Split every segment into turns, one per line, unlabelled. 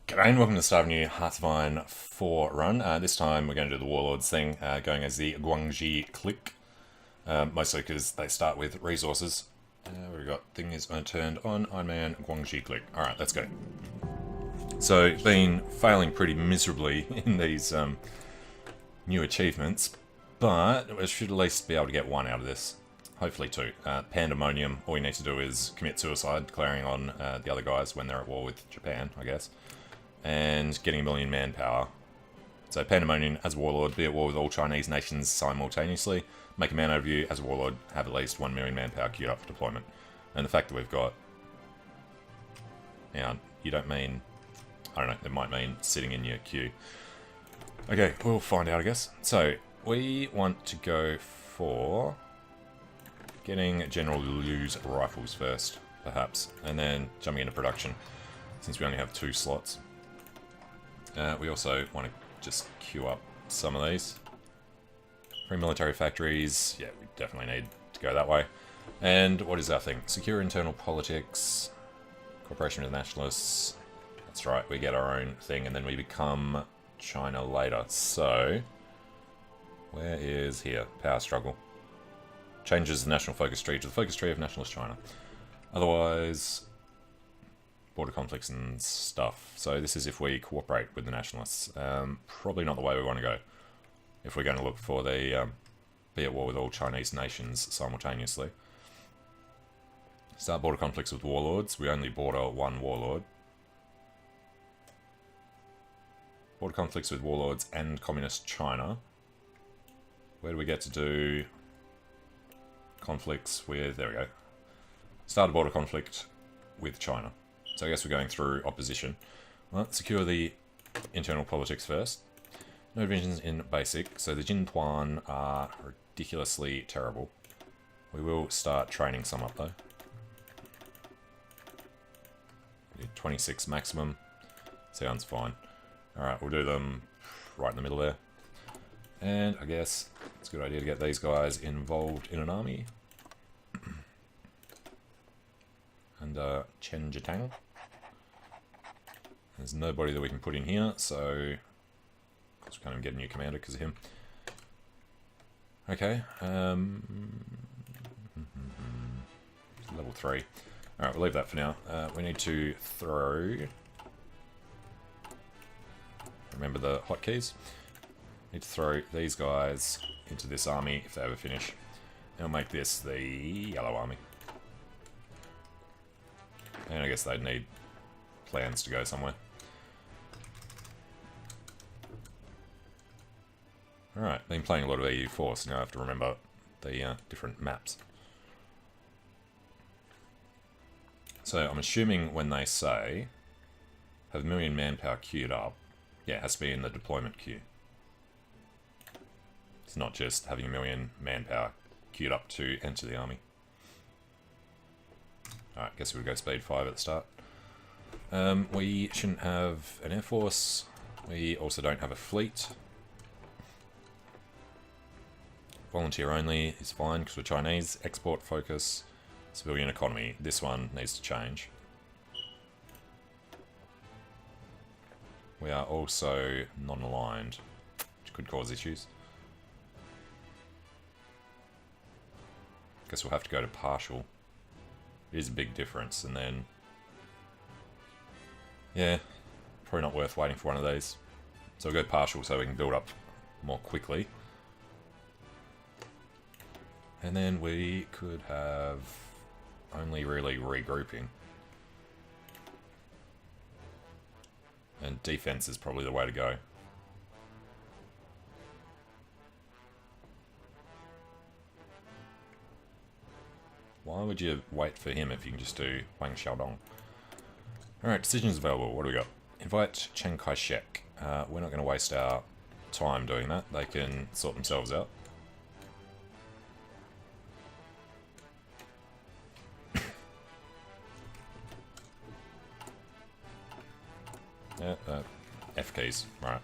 G'day and welcome to the start of a new Hearthvine 4 run. This time we're going to do the warlords thing, going as the Guangxi Clique, mostly because they start with resources. We've got thing is turned on, Iron Man, Guangxi Clique. Alright, let's go. So, been failing pretty miserably in these new achievements, but we should at least be able to get one out of this. Hopefully two. Panda-monium, all you need to do is commit suicide, declaring on the other guys when they're at war with Japan, I guess. And getting 1 million manpower. So Panda-monium as a warlord, be at war with all Chinese nations simultaneously, make a man over you as a warlord, have at least 1 million manpower queued up for deployment. And the fact that we've got... Now, you don't mean... I don't know, it might mean sitting in your queue. Okay, we'll find out, I guess. So, we want to go for... getting General Liu's rifles first, perhaps, and then jumping into production, since we only have 2 slots. We also want to just queue up some of these. Pre-military factories, yeah, we definitely need to go that way. And what is our thing? Secure internal politics, cooperation with nationalists. That's right, we get our own thing, and then we become China later. So, where is here? Power struggle. Changes the national focus tree to the focus tree of nationalist China. Otherwise... border conflicts and stuff. So this is if we cooperate with the nationalists. Probably not the way we want to go. If we're going to look for the be at war with all Chinese nations simultaneously. Start border conflicts with warlords. We only border one warlord. Border conflicts with warlords and communist China. Where do we get to do conflicts with... there we go. Start a border conflict with China. So I guess we're going through opposition. Well, secure the internal politics first. No divisions in basic, so the Jintuan are ridiculously terrible. We will start training some up though. 26 maximum. Sounds fine. Alright, we'll do them right in the middle there. And I guess it's a good idea to get these guys involved in an army. And Chen Jitang. There's nobody that we can put in here, so of course we can't even get a new commander because of him. Okay, level 3. Alright, we'll leave that for now. We need to throw... remember the hotkeys? Need to throw these guys into this army if they ever finish. And we'll make this the yellow army. And I guess they'd need plans to go somewhere. Alright, been playing a lot of EU4, so now I have to remember the different maps. So I'm assuming when they say have 1 million manpower queued up, yeah, it has to be in the deployment queue. It's not just having 1 million manpower queued up to enter the army. Alright, guess we'll go speed 5 at the start. We shouldn't have an air force. We also don't have a fleet. Volunteer only is fine because we're Chinese. Export focus, civilian economy. This one needs to change. We are also non-aligned, which could cause issues. Guess we'll have to go to partial. It is a big difference, and then... yeah, probably not worth waiting for one of these. So we'll go partial so we can build up more quickly. And then we could have only really regrouping. And defense is probably the way to go. Why would you wait for him if you can just do Wang Xiaodong? Alright, decisions available. What do we got? Invite Chiang Kai-shek. We're not going to waste our time doing that. They can sort themselves out. Yeah, F keys. Right.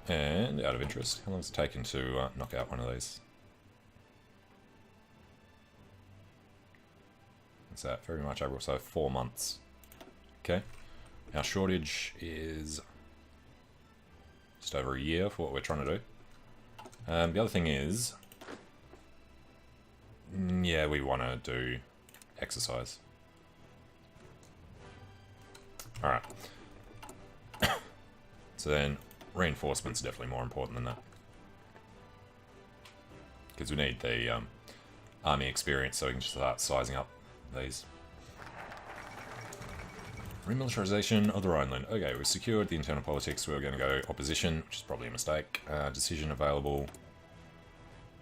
And out of interest, how long has it taken to knock out one of these? that? February, March, April, so 4 months. Okay. Our shortage is just over a year for what we're trying to do. The other thing is, yeah, we want to do exercise. Alright. So then, reinforcement's definitely more important than that. Because we need the army experience so we can just start sizing up these. Remilitarization of the Rhineland. Okay, we've secured the internal politics. We're going to go opposition, which is probably a mistake. Decision available.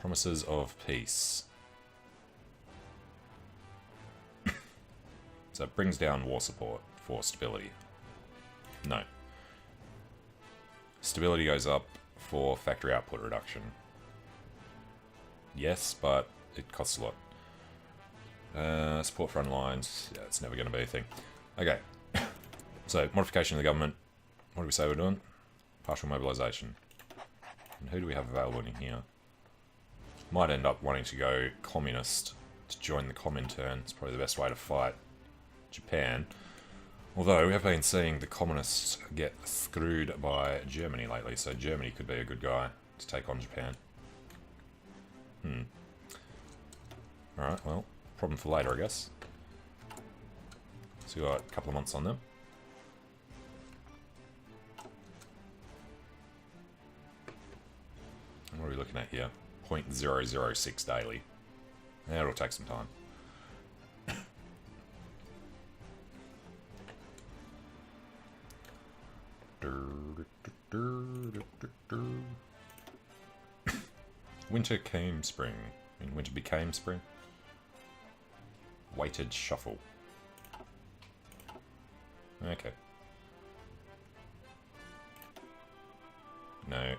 Promises of peace. So it brings down war support for stability. No. Stability goes up for factory output reduction. Yes, but it costs a lot. Support front lines. Yeah, it's never going to be a thing. Okay. So, modification of the government. What do we say we're doing? Partial mobilization. And who do we have available in here? Might end up wanting to go communist to join the Comintern. It's probably the best way to fight Japan. Although, we have been seeing the communists get screwed by Germany lately, so Germany could be a good guy to take on Japan. Alright, well, problem for later, I guess. So we got a couple of months on them. And what are we looking at here? 0.006 daily. That'll take some time. Winter came spring. And winter became spring. Weighted shuffle. Okay. No.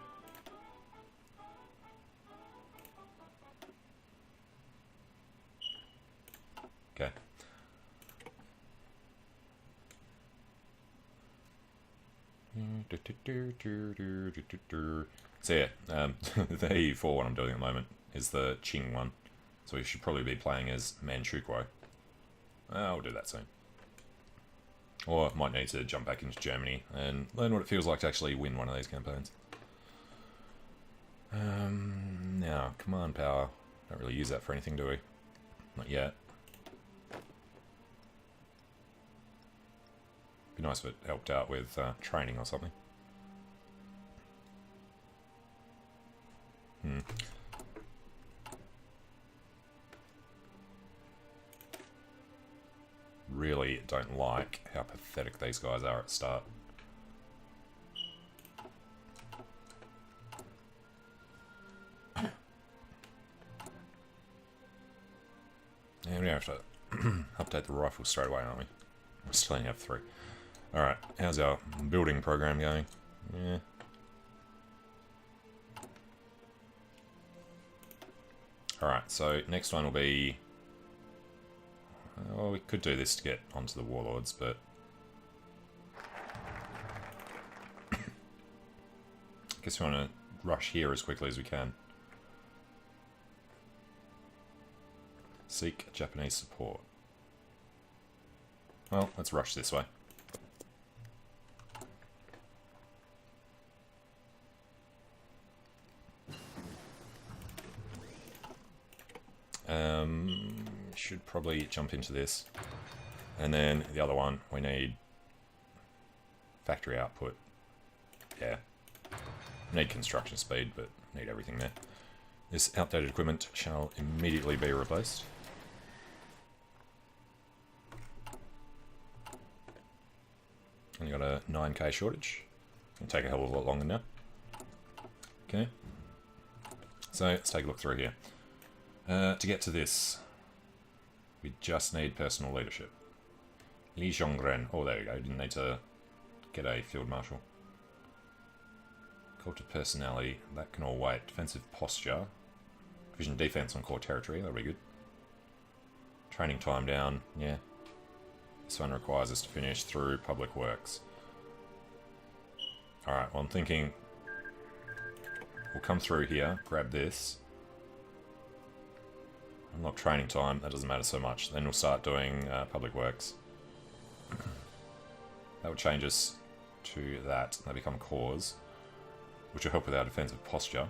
Okay. So yeah, the EU4 one I'm doing at the moment is the Qing one. So we should probably be playing as Manchukuo. I'll do that soon. Or might need to jump back into Germany and learn what it feels like to actually win one of these campaigns. Now, command power. Don't really use that for anything, do we? Not yet. Be nice if it helped out with training or something. Really don't like how pathetic these guys are at the start. Yeah, we have to update the rifle straight away, aren't we? We still only have 3. Alright, how's our building program going? Yeah. Alright, so next one will be... Well, we could do this to get onto the warlords, but... I guess we want to rush here as quickly as we can. Seek Japanese support. Well, let's rush this way. Should probably jump into this. And then the other one, we need factory output. Yeah. Need construction speed, but need everything there. This outdated equipment shall immediately be replaced. And you got a 9k shortage. It'll take a hell of a lot longer now. Okay. So let's take a look through here. To get to this, we just need personal leadership. Li Zhongren. Oh, there we go. Didn't need to get a field marshal. Cult of personality. That can all wait. Defensive posture. Division defense on core territory. That'll be good. Training time down. Yeah. This one requires us to finish through public works. Alright, well I'm thinking we'll come through here, grab this. Unlock training time, that doesn't matter so much. Then we'll start doing public works. That will change us to that. They become cores, which will help with our defensive posture.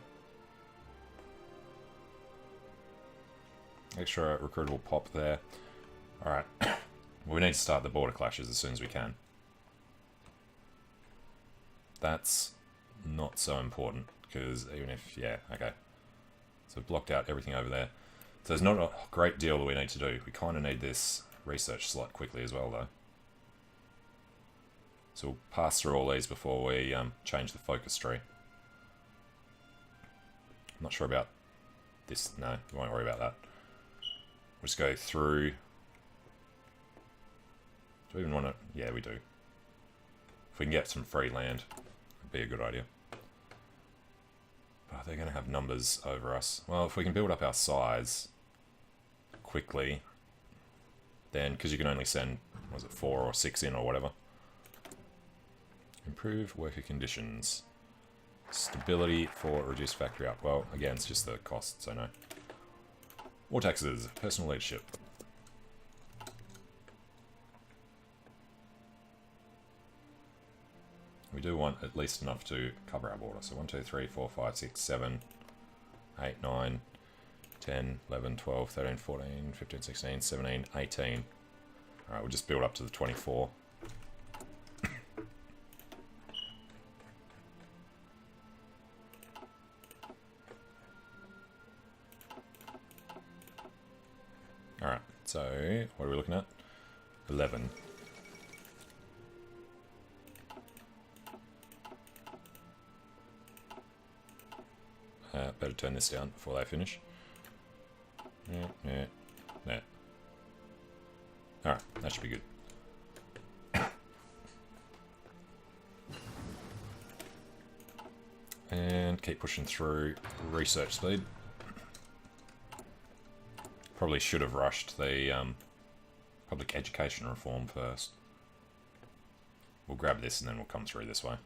Extra recruitable pop there. Alright. We need to start the border clashes as soon as we can. That's not so important, because even if... yeah, okay. So we've blocked out everything over there. So there's not a great deal that we need to do. We kind of need this research slot quickly as well, though. So we'll pass through all these before we change the focus tree. I'm not sure about this. No, we won't worry about that. We'll just go through. Do we even want to? Yeah, we do. If we can get some free land, it'd be a good idea. But they're going to have numbers over us. Well, if we can build up our size quickly, then, because you can only send, was it 4 or 6 in or whatever. Improve worker conditions. Stability for reduced factory up. Well, again, it's just the cost, so no. War taxes, personal leadership. We do want at least enough to cover our border. So 1, 2, 3, 4, 5, 6, 7, 8, 9, 10, 11, 12, 13, 14, 15, 16, 17, 18. Alright, we'll just build up to the 24. Alright, so what are we looking at? 11. Better turn this down before they finish. Yeah. Alright, that should be good. And keep pushing through research speed. Probably should have rushed the public education reform first. We'll grab this and then we'll come through this way.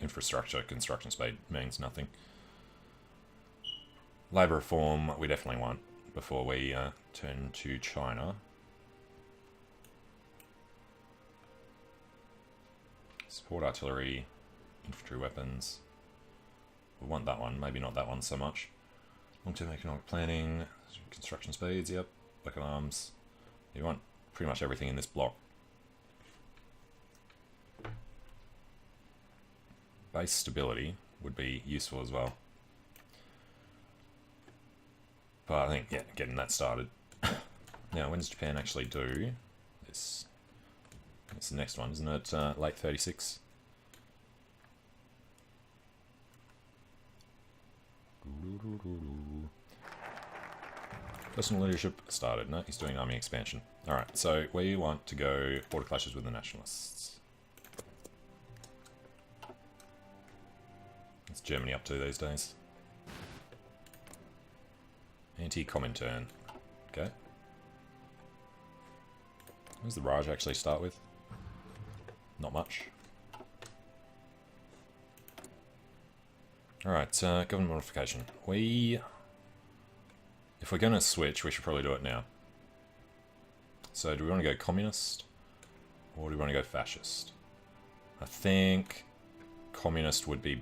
Infrastructure, construction speed means nothing. Labour reform we definitely want before we turn to China. Support artillery, infantry weapons. We want that one, maybe not that one so much. Long-term economic planning, construction speeds, yep. Weapon arms. You want pretty much everything in this block. Base stability would be useful as well. But I think, yeah, getting that started. Now, when does Japan actually do this? It's the next one, isn't it? Late 36. Personal leadership started. No, he's doing army expansion. Alright, so we want to go border clashes with the nationalists. What's Germany up to these days? Anti-Comintern. Okay. What does the Raj actually start with? Not much. Alright, government modification. If we're going to switch, we should probably do it now. So do we want to go communist? Or do we want to go fascist? I think communist would be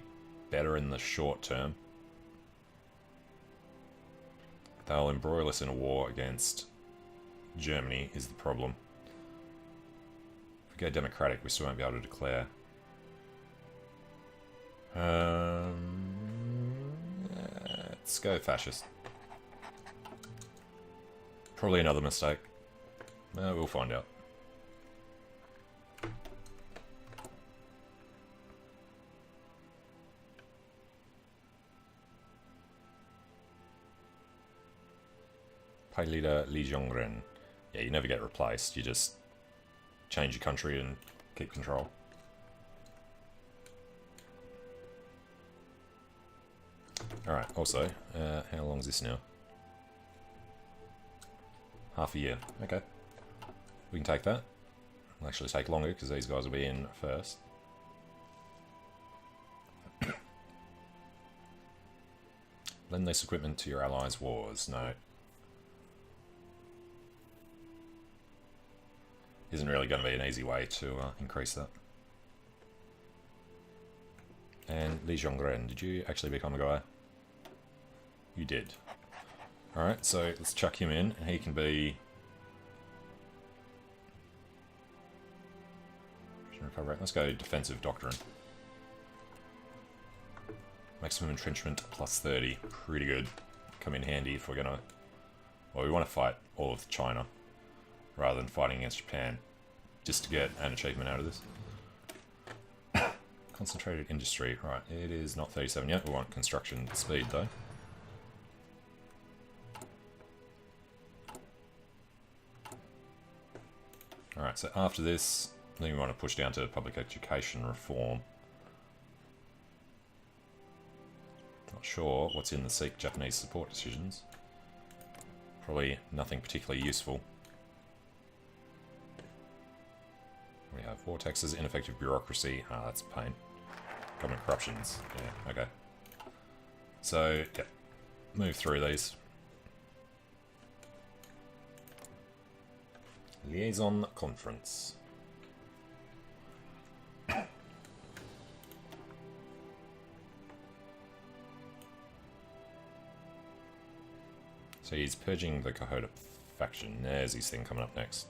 better in the short term. They'll embroil us in a war against Germany is the problem. If we go democratic, we still won't be able to declare. Let's go fascist. Probably another mistake. We'll find out. Pay leader Li Zhongren. Yeah, you never get replaced. You just change your country and keep control. Alright, also, how long is this now? Half a year. Okay. We can take that. It'll actually take longer because these guys will be in first. Lend this equipment to your allies' wars. No. Isn't really going to be an easy way to increase that. And Liaison Conference, did you actually become a guy? You did. Alright, so let's chuck him in, and he can be... Let's go defensive doctrine. Maximum entrenchment plus 30. Pretty good. Come in handy if we're gonna... Well, we want to fight all of China, rather than fighting against Japan. Just to get an achievement out of this. Concentrated industry. Right, it is not 37 yet. We want construction speed, though. Alright, so after this, then we want to push down to public education reform. Not sure what's in the Sikh Japanese support decisions. Probably nothing particularly useful. We have vortexes, ineffective bureaucracy. Ah, that's a pain. Government corruptions. Yeah, okay. So, yeah. Move through these. Liaison Conference. So he's purging the Kohota faction. There's his thing coming up next.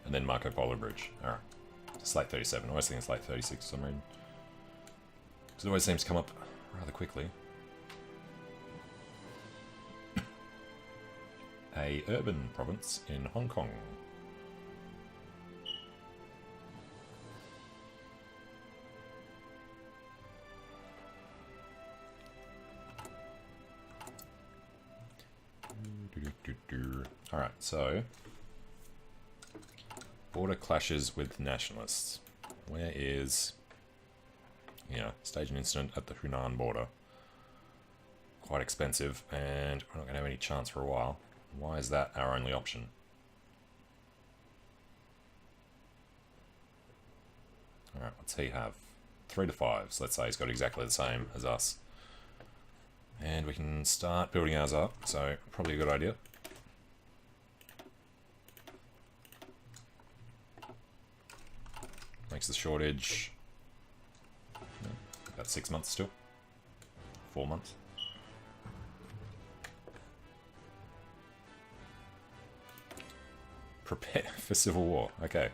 And then Marco Polo Bridge. Alright. It's late 37. I always think it's late 36 for some reason. Because it always seems to come up rather quickly. A urban province in Hong Kong. Alright, so border clashes with nationalists. Where is... Yeah, stage an incident at the Hunan border. Quite expensive, and we're not going to have any chance for a while. Why is that our only option? Alright, what's he have? 3 to 5, so let's say he's got exactly the same as us. And we can start building ours up, so probably a good idea. Makes the shortage about 6 months still. 4 months. Prepare for civil war. Okay.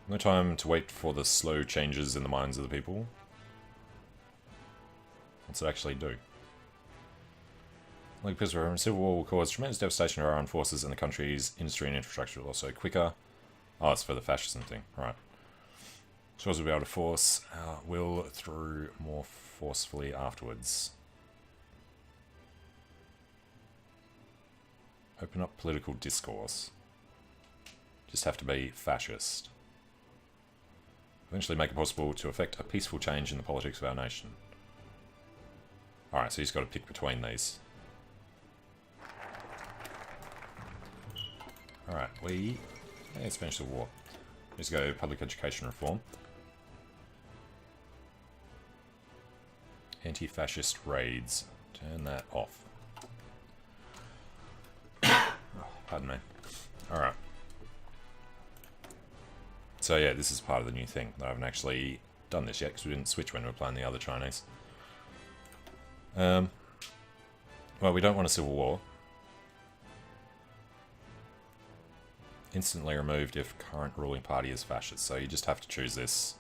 No time to wait for the slow changes in the minds of the people. What's it actually do? Like civil war will cause tremendous devastation to our armed forces and the country's industry and infrastructure will also quicker. Oh, it's for the fascism thing, right. Shores will be able to force our will through more forcefully afterwards. Open up political discourse. Just have to be fascist. Eventually make it possible to effect a peaceful change in the politics of our nation. Alright, so he's got to pick between these. Alright, let's finish the war. Let's go public education reform. Anti-fascist raids. Turn that off. Pardon me. Alright. So yeah, this is part of the new thing. I haven't actually done this yet because we didn't switch when we were playing the other Chinese. Well, we don't want a civil war. Instantly removed if current ruling party is fascist. So you just have to choose this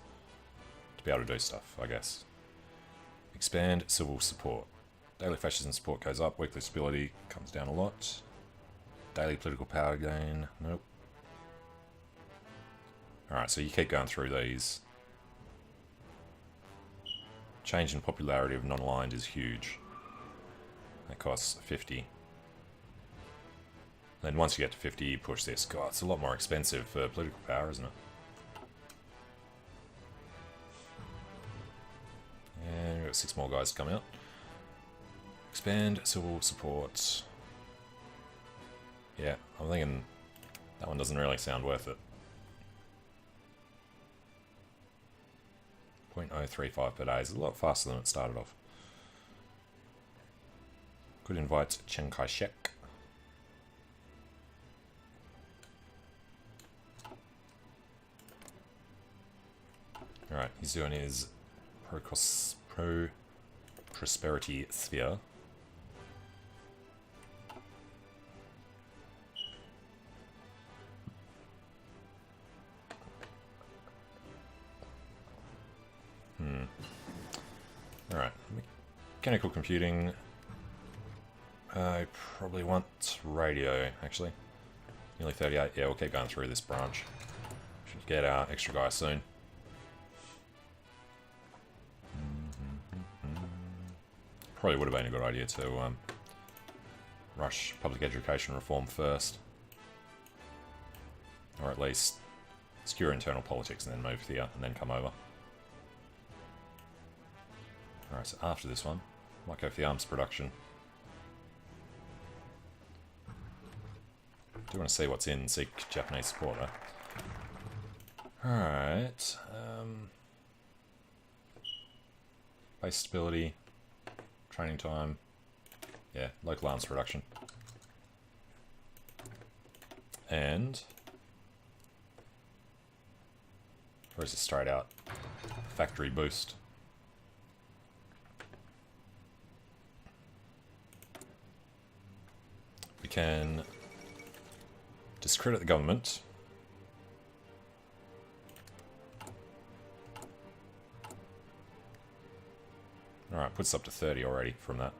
to be able to do stuff, I guess. Expand civil support. Daily fascism support goes up. Weekly stability comes down a lot. Daily political power gain. Nope. Alright, so you keep going through these. Change in popularity of non-aligned is huge. That costs 50. Then once you get to 50, you push this. God, it's a lot more expensive for political power, isn't it? And we've got 6 more guys to come out. Expand civil support. Yeah, I'm thinking that one doesn't really sound worth it. 0.035 per day is a lot faster than it started off. Could invite Chiang Kai-shek. Alright, he's doing his pro-prosperity sphere. Alright, mechanical computing. I probably want radio, actually. Nearly 38. Yeah, we'll keep going through this branch. Should get our extra guy soon. Probably would have been a good idea to rush public education reform first. Or at least secure internal politics and then move here and then come over. Alright, so after this one, might go for the arms production. Do want to see what's in, seek Japanese support though. Alright, base stability, training time, yeah, local arms production. And, or is it straight out factory boost? We can discredit the government. Alright, puts us up to 30 already from that.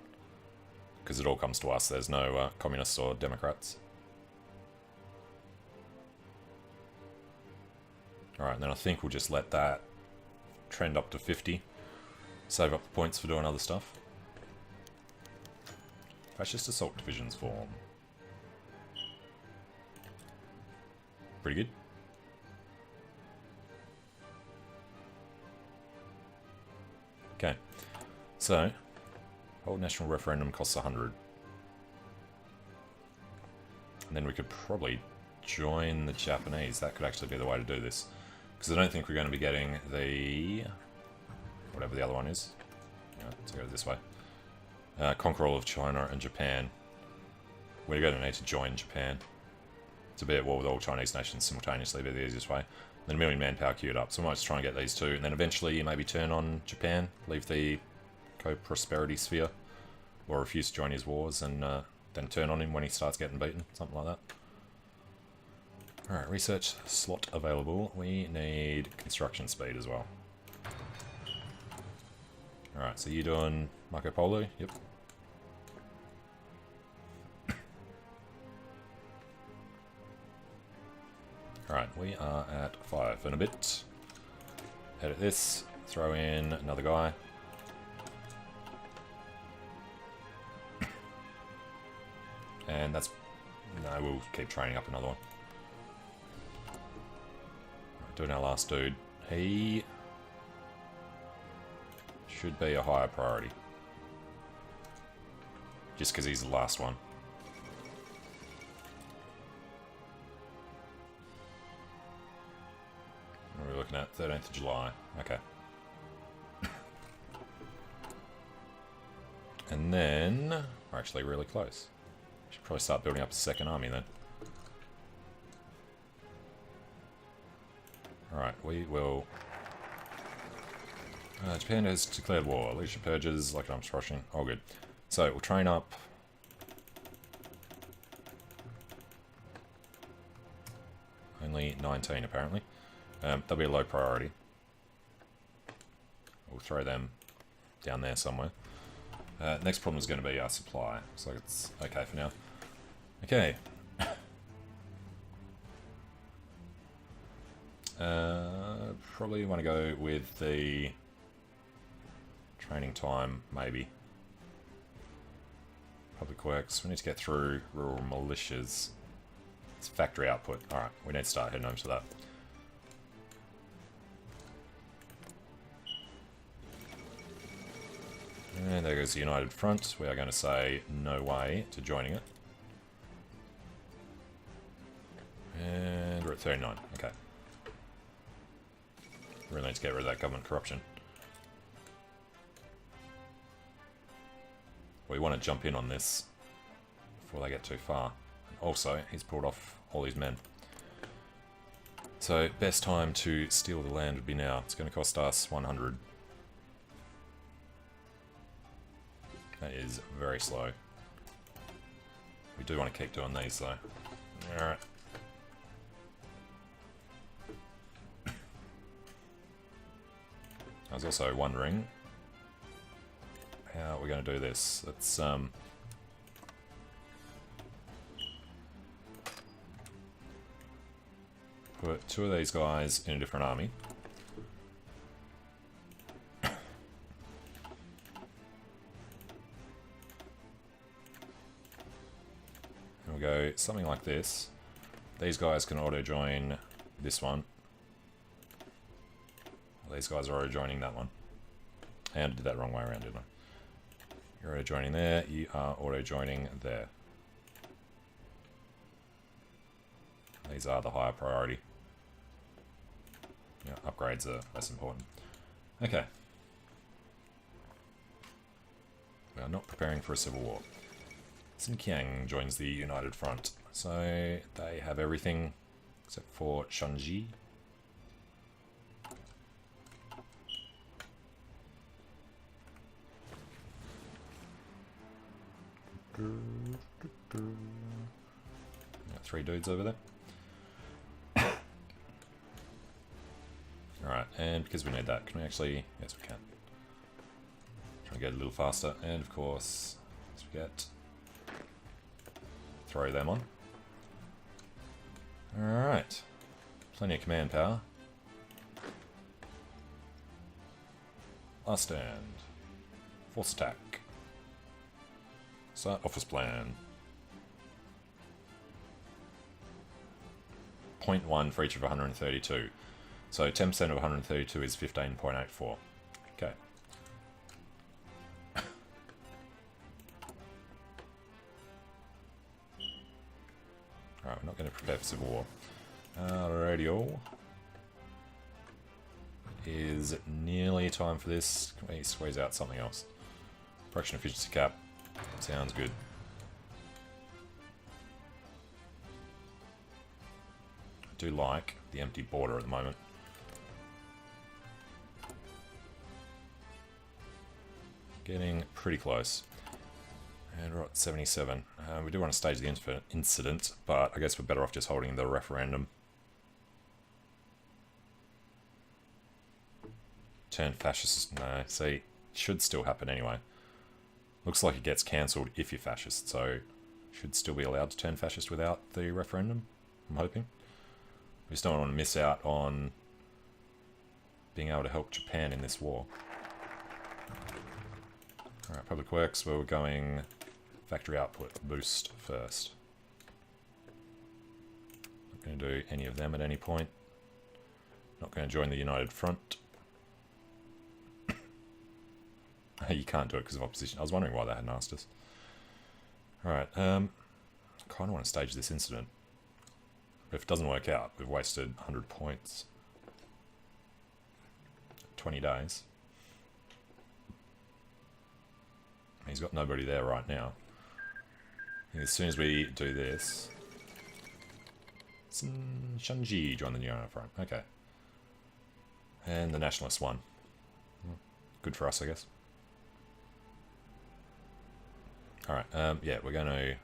Because it all comes to us, there's no communists or Democrats. Alright, and then I think we'll just let that trend up to 50. Save up the points for doing other stuff. Fascist assault divisions form. Pretty good. Okay, so hold national referendum costs 100, and then we could probably join the Japanese. That could actually be the way to do this, because I don't think we're going to be getting the whatever the other one is. Yeah, let's go this way. Conquer all of China and Japan. We're going to need to join Japan to be at war with all Chinese nations simultaneously, be the easiest way. Then 1 million manpower queued up, so we might just try and get these two, and then eventually maybe turn on Japan, leave the co-prosperity sphere, or refuse to join his wars, and then turn on him when he starts getting beaten, something like that. Alright, research slot available. We need construction speed as well. Alright, so you're doing Marco Polo? Yep. Alright, we are at 5 and a bit. Edit this, throw in another guy. And that's... no, we'll keep training up another one. Right, doing our last dude. He should be a higher priority. Just because he's the last one. What are we looking at? 13th of July. Okay. And then... we're actually really close. Should probably start building up a second army then. Alright, we will... Japan has declared war. Leadership purges, like arms rushing. All good. So, we'll train up... only 19 apparently. They'll be a low priority. We'll throw them down there somewhere. Next problem is going to be our supply. So it's okay for now. Okay. Probably want to go with the training time, maybe. Public works. We need to get through rural militias. It's factory output. Alright, we need to start heading over to that. And there goes the United Front. We are going to say no way to joining it. And we're at 39. Okay. Really need to get rid of that government corruption. We want to jump in on this before they get too far. Also, he's pulled off all his men. So, best time to steal the land would be now. It's going to cost us 100. That is very slow. We do want to keep doing these though. Alright. I was also wondering how we're going to do this. Let's put 2 of these guys in a different army. And we'll go something like this. These guys can auto-join this one. Well, these guys are auto-joining that one. And I did that the wrong way around, didn't I? You're auto-joining there, you are auto-joining there. These are the higher priority. Yeah, upgrades are less important. Okay. We are not preparing for a civil war. Xinjiang joins the United Front. So they have everything except for Shanxi. Got 3 dudes over there. Alright, and because we need that, can we actually... Yes, we can. Try to get a little faster, and of course, let's forget. Throw them on. Alright. Plenty of command power. Last stand. Force attack. Start office plan. 0.1 for each of 132. So 10% of 132 is 15.84. Okay. Alright, we're not going to prepare for civil war. Radio is nearly time for this. Can we squeeze out something else? Production efficiency cap. Sounds good. I do like the empty border at the moment. Getting pretty close. And we're at 77. We do want to stage the incident, but I guess we're better off just holding the referendum. Turn fascist. No, see, it should still happen anyway. Looks like it gets cancelled if you're fascist, so should still be allowed to turn fascist without the referendum, I'm hoping. We just don't want to miss out on being able to help Japan in this war. Alright, Public Works, where we're going factory output boost first. Not going to do any of them at any point. Not going to join the United Front. You can't do it because of opposition. I was wondering why they hadn't asked us. Alright, kind of want to stage this incident. But if it doesn't work out, we've wasted 100 points. 20 days. He's got nobody there right now. As soon as we do this... Shanxi join the United Front. Okay. And the Nationalists won. Good for us, I guess. Alright, yeah, we're going to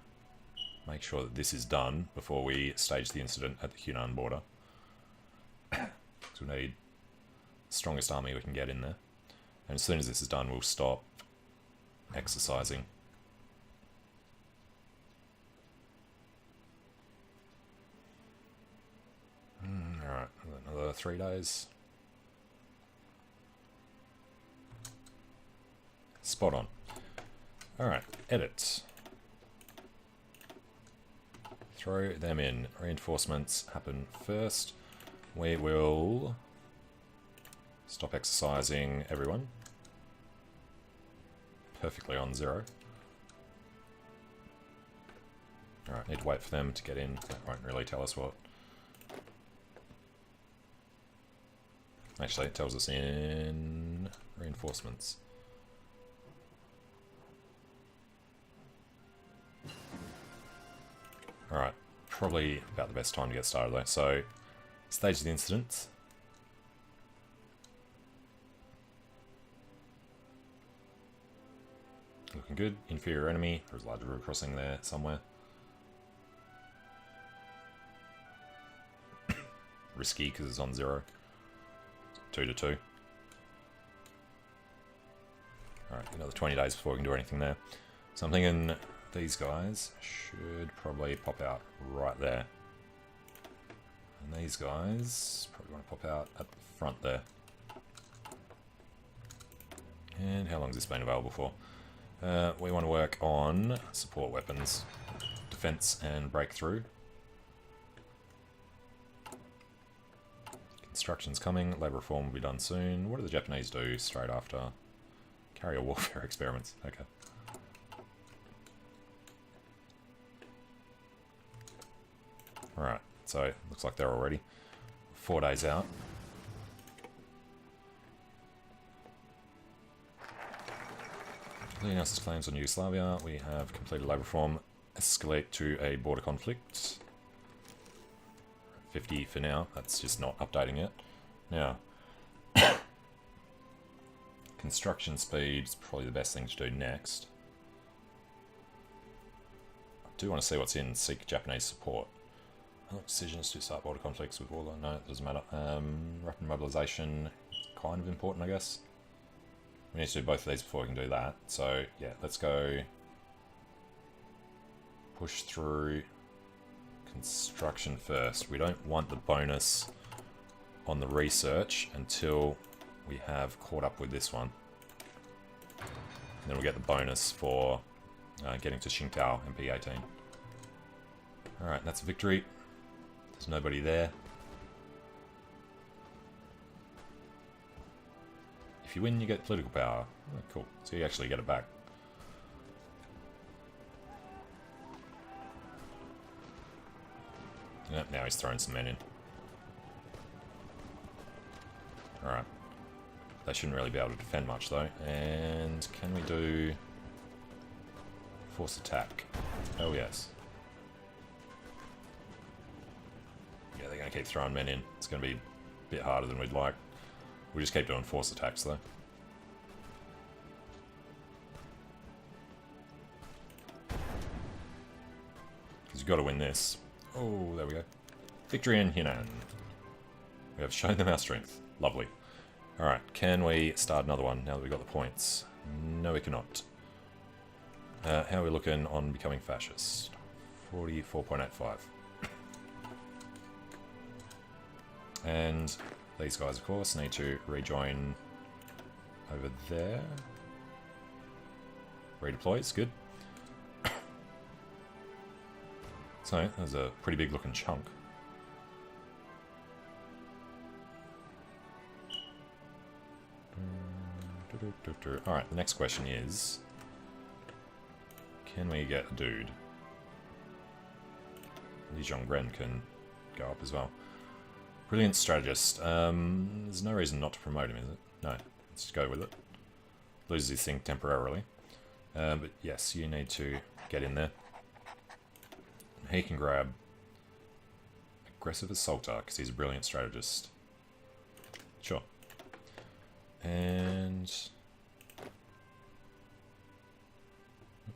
make sure that this is done before we stage the incident at the Hunan border. Because we need the strongest army we can get in there. And as soon as this is done, we'll stop exercising. Alright, another 3 days. Spot on. Alright, edit. Throw them in. Reinforcements happen first. We will stop exercising everyone. Perfectly on 0. Alright, need to wait for them to get in. That won't really tell us what. Actually, it tells us in reinforcements. Alright, probably about the best time to get started though. So, stage the incident. Looking good. Inferior enemy. There's a large river crossing there somewhere. Risky because it's on 0. 2 to 2. Alright, another 20 days before we can do anything there. So I'm thinking these guys should probably pop out right there. And these guys probably want to pop out at the front there. And how long has this been available for? We want to work on support weapons, defense and breakthrough. Construction's coming, labour reform will be done soon. What do the Japanese do straight after? Carrier warfare experiments, okay. Alright, so looks like they're already 4 days out. Announces claims on Yugoslavia. We have completed labour reform. Escalate to a border conflict. 50 for now. That's just not updating it. Now, construction speed is probably the best thing to do next. I do want to see what's in Seek Japanese support. Decisions to start border conflicts with warlord. No, it doesn't matter. Rapid mobilisation, kind of important, I guess. We need to do both of these before we can do that. So, yeah, let's go push through construction first. We don't want the bonus on the research until we have caught up with this one. And then we'll get the bonus for getting to Qingdao MP18. Alright, that's a victory. There's nobody there. If you win, you get political power. Oh, cool. So you actually get it back. Yep, now he's throwing some men in. Alright. They shouldn't really be able to defend much, though. And can we do force attack? Oh, yes. Yeah, they're going to keep throwing men in. It's going to be a bit harder than we'd like. We just keep doing force attacks, though. Because you've got to win this. Oh, there we go. Victory in Hunan. We have shown them our strength. Lovely. Alright, can we start another one now that we've got the points? No, we cannot. How are we looking on becoming fascist? 44.85. And these guys, of course, need to rejoin over there. Redeploys, good. So, there's a pretty big looking chunk. Alright, the next question is, can we get a dude? Liaison Conference can go up as well. Brilliant strategist. There's no reason not to promote him, is it? No, let's just go with it. Loses his thing temporarily. But yes, you need to get in there. He can grab aggressive assaulter because he's a brilliant strategist. Sure. And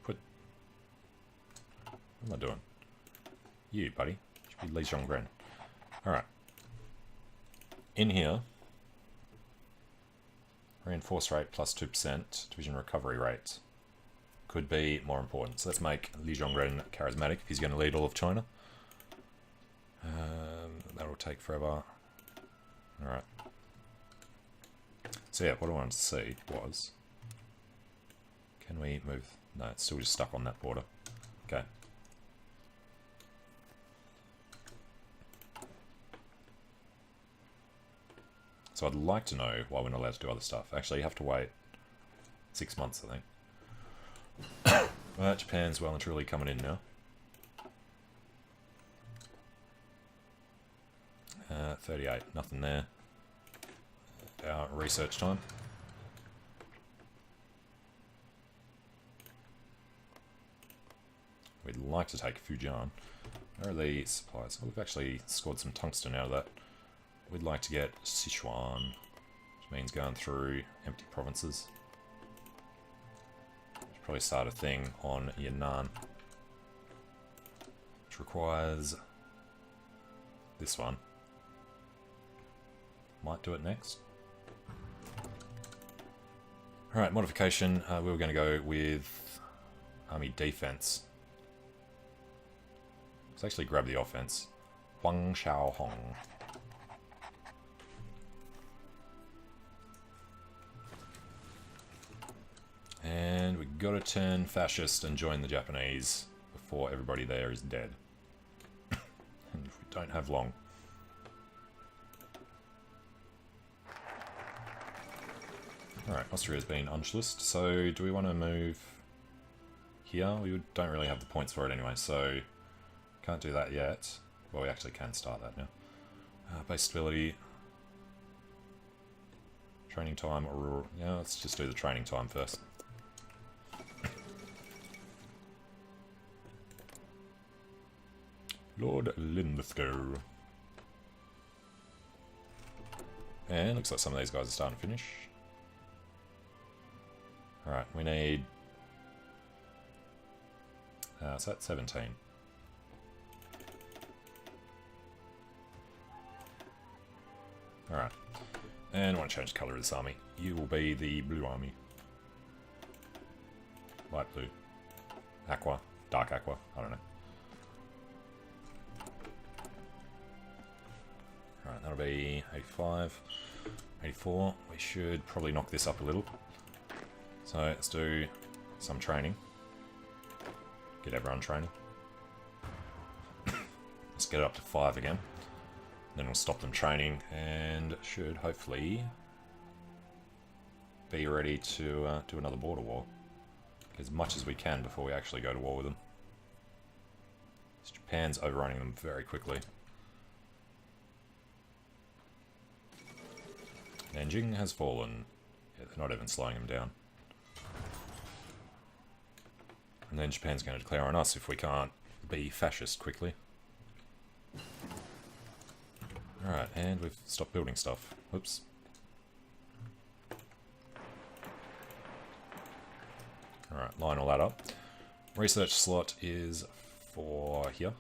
put. What am I doing? You, buddy. Should be Liaison Conference. Alright. In here, reinforce rate plus 2%, division recovery rate could be more important. So let's make Liaison Conference charismatic if he's going to lead all of China. That'll take forever. Alright. So yeah, what I wanted to see was, can we move? No, it's still just stuck on that border. Okay. So I'd like to know why we're not allowed to do other stuff. Actually, you have to wait 6 months, I think. But Japan's well and truly coming in now. 38, nothing there. Our research time. We'd like to take Fujian. Where are the supplies? Oh, we've actually scored some tungsten out of that. We'd like to get Sichuan, which means going through empty provinces. Should probably start a thing on Yan'an, which requires this one. Might do it next. Alright, modification. We were going to go with army defense. Let's actually grab the offense. Guangxi Hong. And we gotta turn fascist and join the Japanese before everybody there is dead. And we don't have long. Alright, Austria's been Anschlussed, so do we want to move here? We don't really have the points for it anyway, so can't do that yet. Well, we actually can start that now. Base stability. Training time, or yeah, let's just do the training time first. Lord Linlithgow. And looks like some of these guys are starting to finish. Alright, we need... so that's 17. Alright. And I want to change the colour of this army. You will be the blue army. Light blue. Aqua. Dark aqua. I don't know. Alright, that'll be 85. 84. We should probably knock this up a little. So let's do some training. Get everyone training. Let's get it up to 5 again. Then we'll stop them training and should hopefully be ready to do another border war. As much as we can before we actually go to war with them. Japan's overrunning them very quickly. Nanjing has fallen. Yeah, they're not even slowing them down. And then Japan's going to declare on us if we can't be fascist quickly. Alright, and we've stopped building stuff. Oops. Alright, line all that up. Research slot is for here.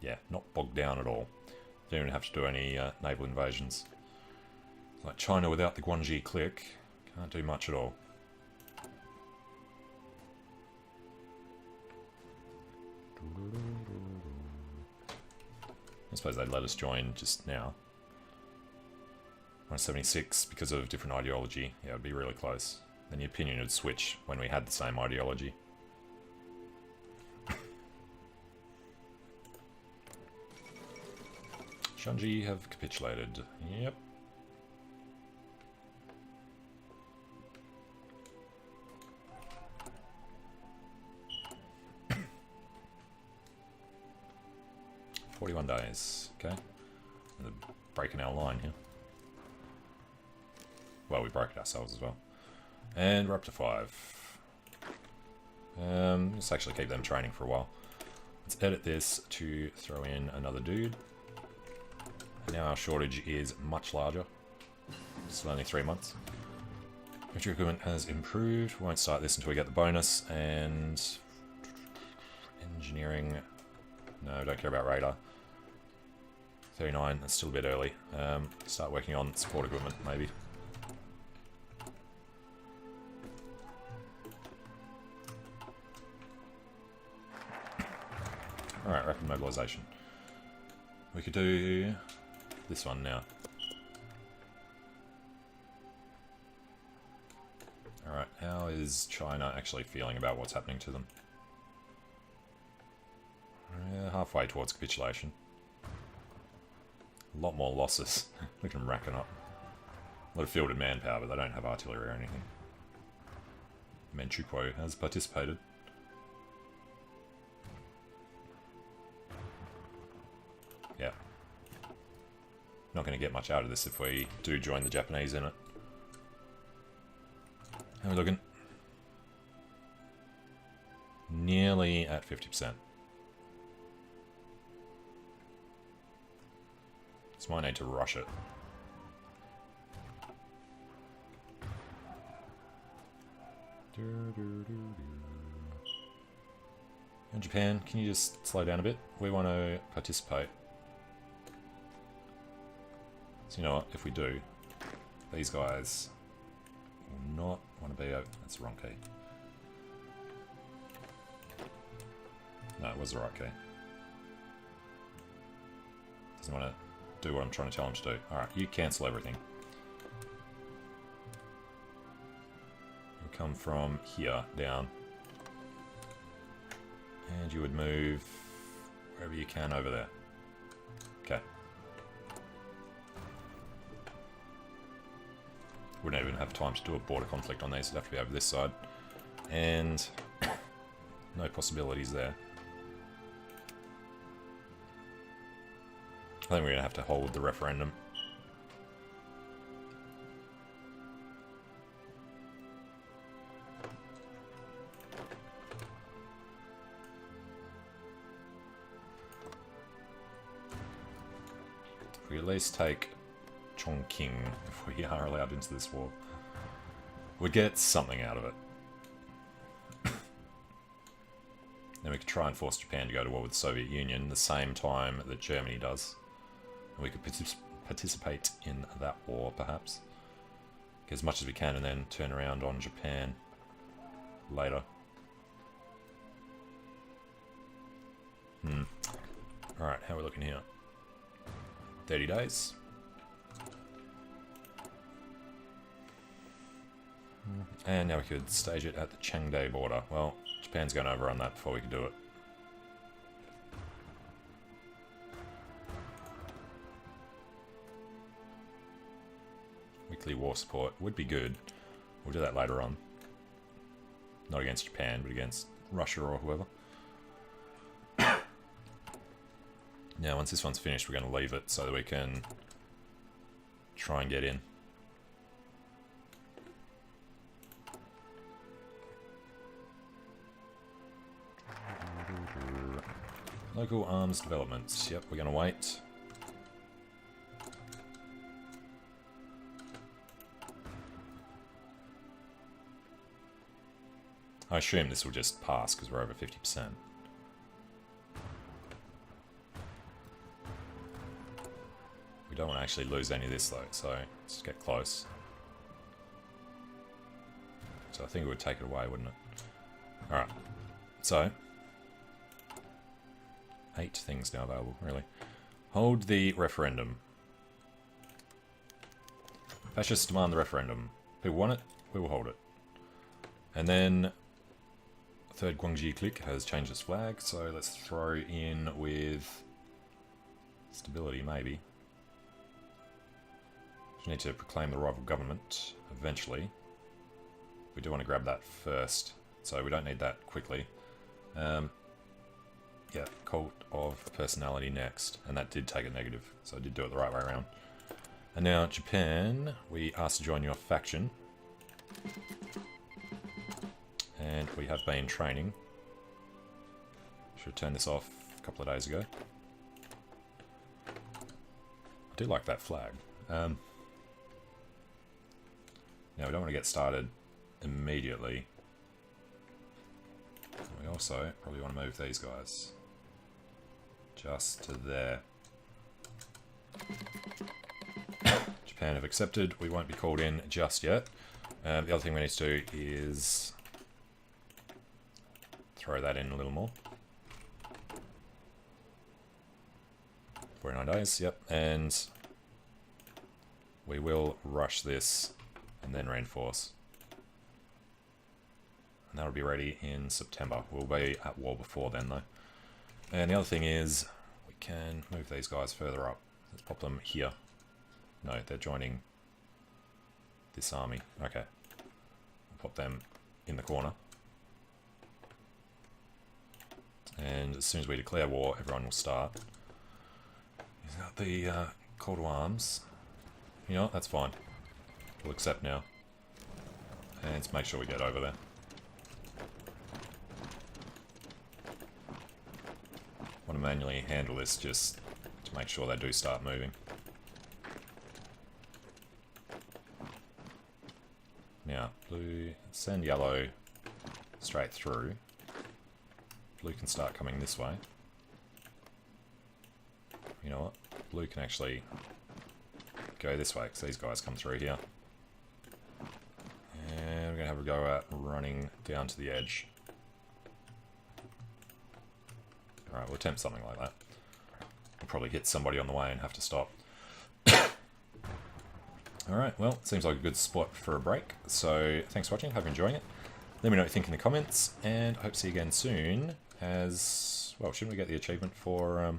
Yeah, not bogged down at all. Don't even have to do any naval invasions. Like China without the Guangxi Clique, can't do much at all. I suppose they'd let us join just now. 176 because of different ideology. Yeah, it would be really close. Then the opinion would switch when we had the same ideology. Shanji have capitulated. Yep. "41 days. Okay. They're breaking our line here. Well, we broke it ourselves as well. And we're up to 5. Let's actually keep them training for a while. Let's edit this to throw in another dude. Now our shortage is much larger. Still only 3 months. Military equipment has improved. We won't start this until we get the bonus. And engineering. No, don't care about radar. 39, that's still a bit early. Start working on support equipment, maybe. Alright, rapid mobilization. We could do this one now. Alright, how is China actually feeling about what's happening to them? Halfway towards capitulation. A lot more losses. Look at them racking up. A lot of fielded manpower, but they don't have artillery or anything. Manchukuo has participated. Yeah. Not going to get much out of this if we do join the Japanese in it. How are we looking? Nearly at 50%. Just might need to rush it. And Japan, can you just slow down a bit? We want to participate. So you know what, if we do, these guys will not want to be over. That's the wrong key. No, it was the right key. Doesn't want to do what I'm trying to tell him to do. Alright, you cancel everything. You'll come from here down. And you would move wherever you can over there. Okay. Wouldn't even have time to do a border conflict on these. It'd have to be over this side. And no possibilities there. I think we're going to have to hold the referendum. If we at least take Chongqing, if we are allowed into this war, we'd get something out of it. Then we could try and force Japan to go to war with the Soviet Union the same time that Germany does. And we could participate in that war, perhaps. Get as much as we can and then turn around on Japan later. Alright, how are we looking here? 30 days. And now we could stage it at the Chengde border. Well, Japan's going to overrun that before we can do it. Weekly war support would be good. We'll do that later on. Not against Japan, but against Russia or whoever. Now, once this one's finished, we're going to leave it so that we can try and get in. Local arms developments. Yep, we're going to wait. I assume this will just pass because we're over 50%. We don't want to actually lose any of this though, so let's get close. So I think it would take it away, wouldn't it? Alright, so 8 things now available, really. Hold the referendum. Fascists demand the referendum. People want it, we will hold it. And then third Guangxi Clique has changed its flag, so let's throw in with stability, maybe. We need to proclaim the rival government eventually. We do want to grab that first, so we don't need that quickly. Yeah, cult of personality next, and that did take a negative, so I did do it the right way around. And now Japan, we asked to join your faction. And we have been training. Should have turned this off a couple of days ago. I do like that flag. Now we don't want to get started immediately. We also probably want to move these guys just to there. Japan have accepted. We won't be called in just yet. The other thing we need to do is throw that in a little more. 49 days, yep. And we will rush this and then reinforce. And that'll be ready in September. We'll be at war before then though. And the other thing is, we can move these guys further up. Let's pop them here. No, they're joining this army. Okay. We'll pop them in the corner. And as soon as we declare war, everyone will start. He's got the call to arms. You know what? That's fine. We'll accept now. And let's make sure we get over there. Want to manually handle this just to make sure they do start moving. Now, blue, send yellow straight through. Blue can start coming this way. You know what? Blue can actually go this way, because these guys come through here. And we're going to have a go at running down to the edge. Alright, we'll attempt something like that. We'll probably hit somebody on the way and have to stop. Alright, well, seems like a good spot for a break. So, thanks for watching, hope you're enjoying it. Let me know what you think in the comments, and I hope to see you again soon, as, well, shouldn't we get the achievement for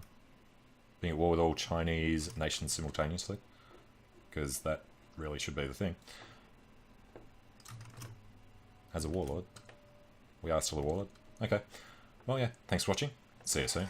being at war with all Chinese nations simultaneously? Because that really should be the thing. As a warlord. We are still a warlord. Okay. Well, yeah, thanks for watching. See you soon.